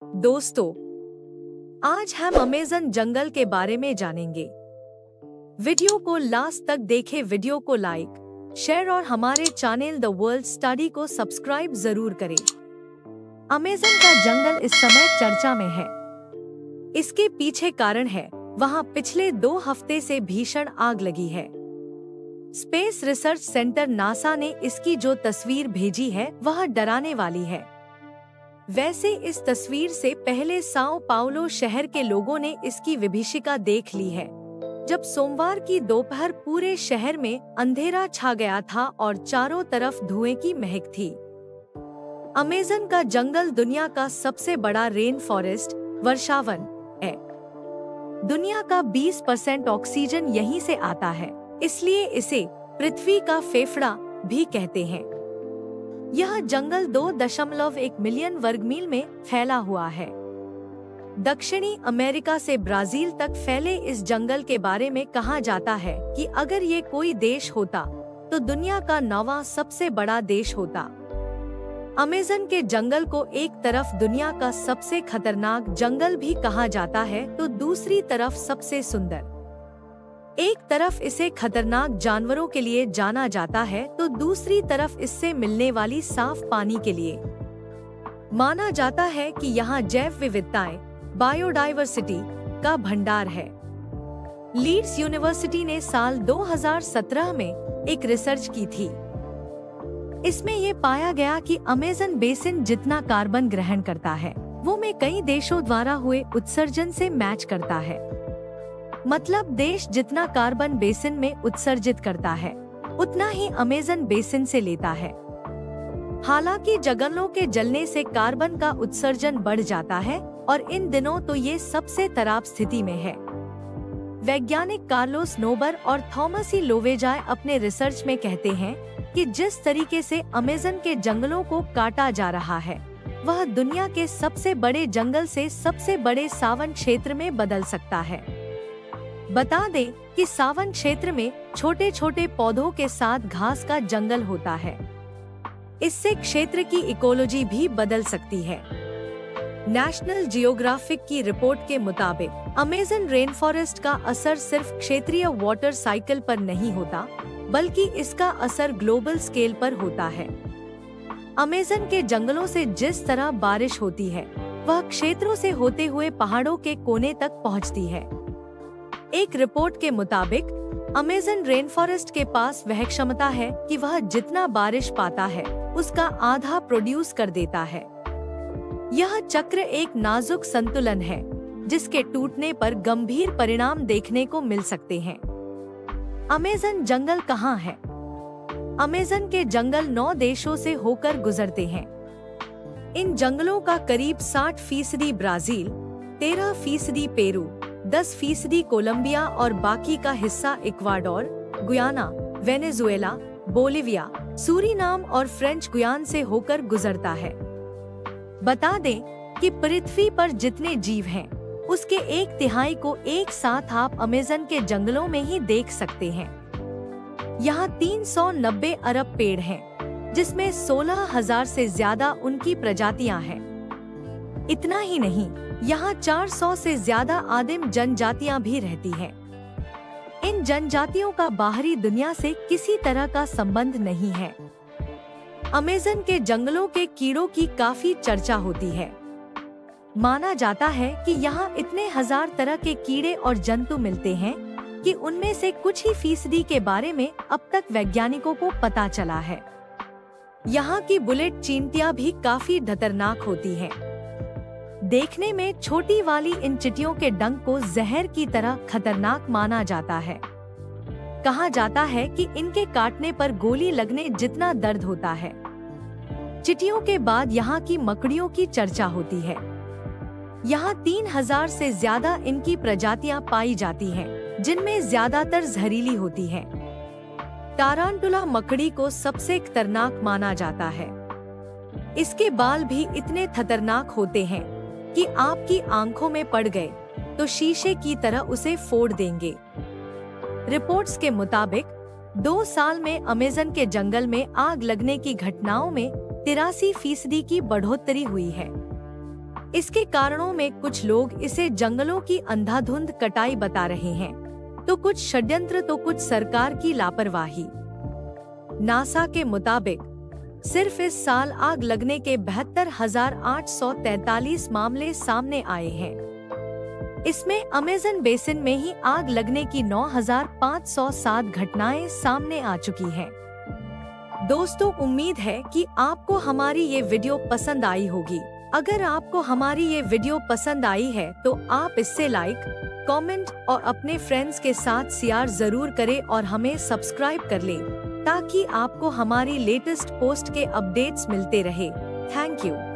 दोस्तों, आज हम अमेज़न जंगल के बारे में जानेंगे। वीडियो को लास्ट तक देखें, वीडियो को लाइक, शेयर और हमारे चैनल द वर्ल्ड स्टडी को सब्सक्राइब जरूर करें। अमेज़न का जंगल इस समय चर्चा में है। इसके पीछे कारण है, वहां पिछले 2 हफ्ते से भीषण आग लगी है। स्पेस रिसर्च सेंटर नासा ने इसकी जो तस्वीर भेजी है वह डराने वाली है। वैसे इस तस्वीर से पहले साओ पाउलो शहर के लोगों ने इसकी विभीषिका देख ली है, जब सोमवार की दोपहर पूरे शहर में अंधेरा छा गया था और चारों तरफ धुएं की महक थी। अमेज़न का जंगल दुनिया का सबसे बड़ा रेन फॉरेस्ट वर्षावन है। दुनिया का 20% ऑक्सीजन यहीं से आता है, इसलिए इसे पृथ्वी का फेफड़ा भी कहते हैं। यह जंगल 2.1 मिलियन वर्ग मील में फैला हुआ है। दक्षिणी अमेरिका से ब्राजील तक फैले इस जंगल के बारे में कहा जाता है कि अगर ये कोई देश होता तो दुनिया का 9वां सबसे बड़ा देश होता। अमेज़न के जंगल को एक तरफ दुनिया का सबसे खतरनाक जंगल भी कहा जाता है तो दूसरी तरफ सबसे सुंदर। एक तरफ इसे खतरनाक जानवरों के लिए जाना जाता है तो दूसरी तरफ इससे मिलने वाली साफ पानी के लिए। माना जाता है कि यहाँ जैव विविधताएं बायोडाइवर्सिटी का भंडार है। लीड्स यूनिवर्सिटी ने साल 2017 में एक रिसर्च की थी। इसमें ये पाया गया कि अमेज़न बेसिन जितना कार्बन ग्रहण करता है वो में कई देशों द्वारा हुए उत्सर्जन से मैच करता है। मतलब देश जितना कार्बन बेसिन में उत्सर्जित करता है उतना ही अमेज़न बेसिन से लेता है। हालांकि जंगलों के जलने से कार्बन का उत्सर्जन बढ़ जाता है और इन दिनों तो ये सबसे खराब स्थिति में है। वैज्ञानिक कार्लोस नोबर और थॉमस ई लोवेजाय अपने रिसर्च में कहते हैं कि जिस तरीके से अमेज़न के जंगलों को काटा जा रहा है वह दुनिया के सबसे बड़े जंगल से सबसे बड़े सावन क्षेत्र में बदल सकता है। बता दें कि सावन क्षेत्र में छोटे छोटे पौधों के साथ घास का जंगल होता है। इससे क्षेत्र की इकोलॉजी भी बदल सकती है। नेशनल जियोग्राफिक की रिपोर्ट के मुताबिक अमेज़न रेन फॉरेस्ट का असर सिर्फ क्षेत्रीय वाटर साइकिल पर नहीं होता, बल्कि इसका असर ग्लोबल स्केल पर होता है। अमेज़न के जंगलों से जिस तरह बारिश होती है वह क्षेत्रों से होते हुए पहाड़ों के कोने तक पहुंचती है। एक रिपोर्ट के मुताबिक अमेज़न रेन फॉरेस्ट के पास वह क्षमता है कि वह जितना बारिश पाता है उसका आधा प्रोड्यूस कर देता है। यह चक्र एक नाजुक संतुलन है जिसके टूटने पर गंभीर परिणाम देखने को मिल सकते हैं। अमेज़न जंगल कहाँ है? अमेज़न के जंगल 9 देशों से होकर गुजरते हैं। इन जंगलों का करीब 60% ब्राजील, 13% पेरू, 10% कोलंबिया और बाकी का हिस्सा Ecuador, Guyana, Venezuela, Bolivia, Suriname और फ्रेंच गुयान से होकर गुजरता है। बता दें कि पृथ्वी पर जितने जीव हैं, उसके 1/3 को एक साथ आप अमेज़न के जंगलों में ही देख सकते हैं। यहाँ 390 अरब पेड़ हैं, जिसमें 16,000 से ज्यादा उनकी प्रजातियां हैं। इतना ही नहीं, यहाँ 400 से ज्यादा आदिम जनजातियां भी रहती हैं। इन जनजातियों का बाहरी दुनिया से किसी तरह का संबंध नहीं है। अमेज़न के जंगलों के कीड़ों की काफी चर्चा होती है। माना जाता है कि यहाँ इतने हजार तरह के कीड़े और जंतु मिलते हैं कि उनमें से कुछ ही फीसदी के बारे में अब तक वैज्ञानिकों को पता चला है। यहाँ की बुलेट चींटियां भी काफी खतरनाक होती हैं। देखने में छोटी वाली इन चींटियों के डंक को जहर की तरह खतरनाक माना जाता है। कहा जाता है कि इनके काटने पर गोली लगने जितना दर्द होता है। चींटियों के बाद यहाँ की मकड़ियों की चर्चा होती है। यहाँ 3,000 से ज्यादा इनकी प्रजातियां पाई जाती हैं, जिनमें ज्यादातर जहरीली होती हैं। टारांटुला मकड़ी को सबसे खतरनाक माना जाता है। इसके बाल भी इतने खतरनाक होते हैं कि आपकी आंखों में पड़ गए तो शीशे की तरह उसे फोड़ देंगे। रिपोर्ट्स के मुताबिक 2 साल में अमेज़न के जंगल में आग लगने की घटनाओं में 83% की बढ़ोतरी हुई है। इसके कारणों में कुछ लोग इसे जंगलों की अंधाधुंध कटाई बता रहे हैं, तो कुछ षड्यंत्र, तो कुछ सरकार की लापरवाही। नासा के मुताबिक सिर्फ इस साल आग लगने के 72,843 मामले सामने आए हैं। इसमें अमेज़न बेसिन में ही आग लगने की 9,507 घटनाएं सामने आ चुकी हैं। दोस्तों, उम्मीद है कि आपको हमारी ये वीडियो पसंद आई होगी। अगर आपको हमारी ये वीडियो पसंद आई है तो आप इससे लाइक, कमेंट और अपने फ्रेंड्स के साथ शेयर जरूर करें और हमें सब्सक्राइब कर लें, ताकि आपको हमारी लेटेस्ट पोस्ट के अपडेट्स मिलते रहे। Thank you.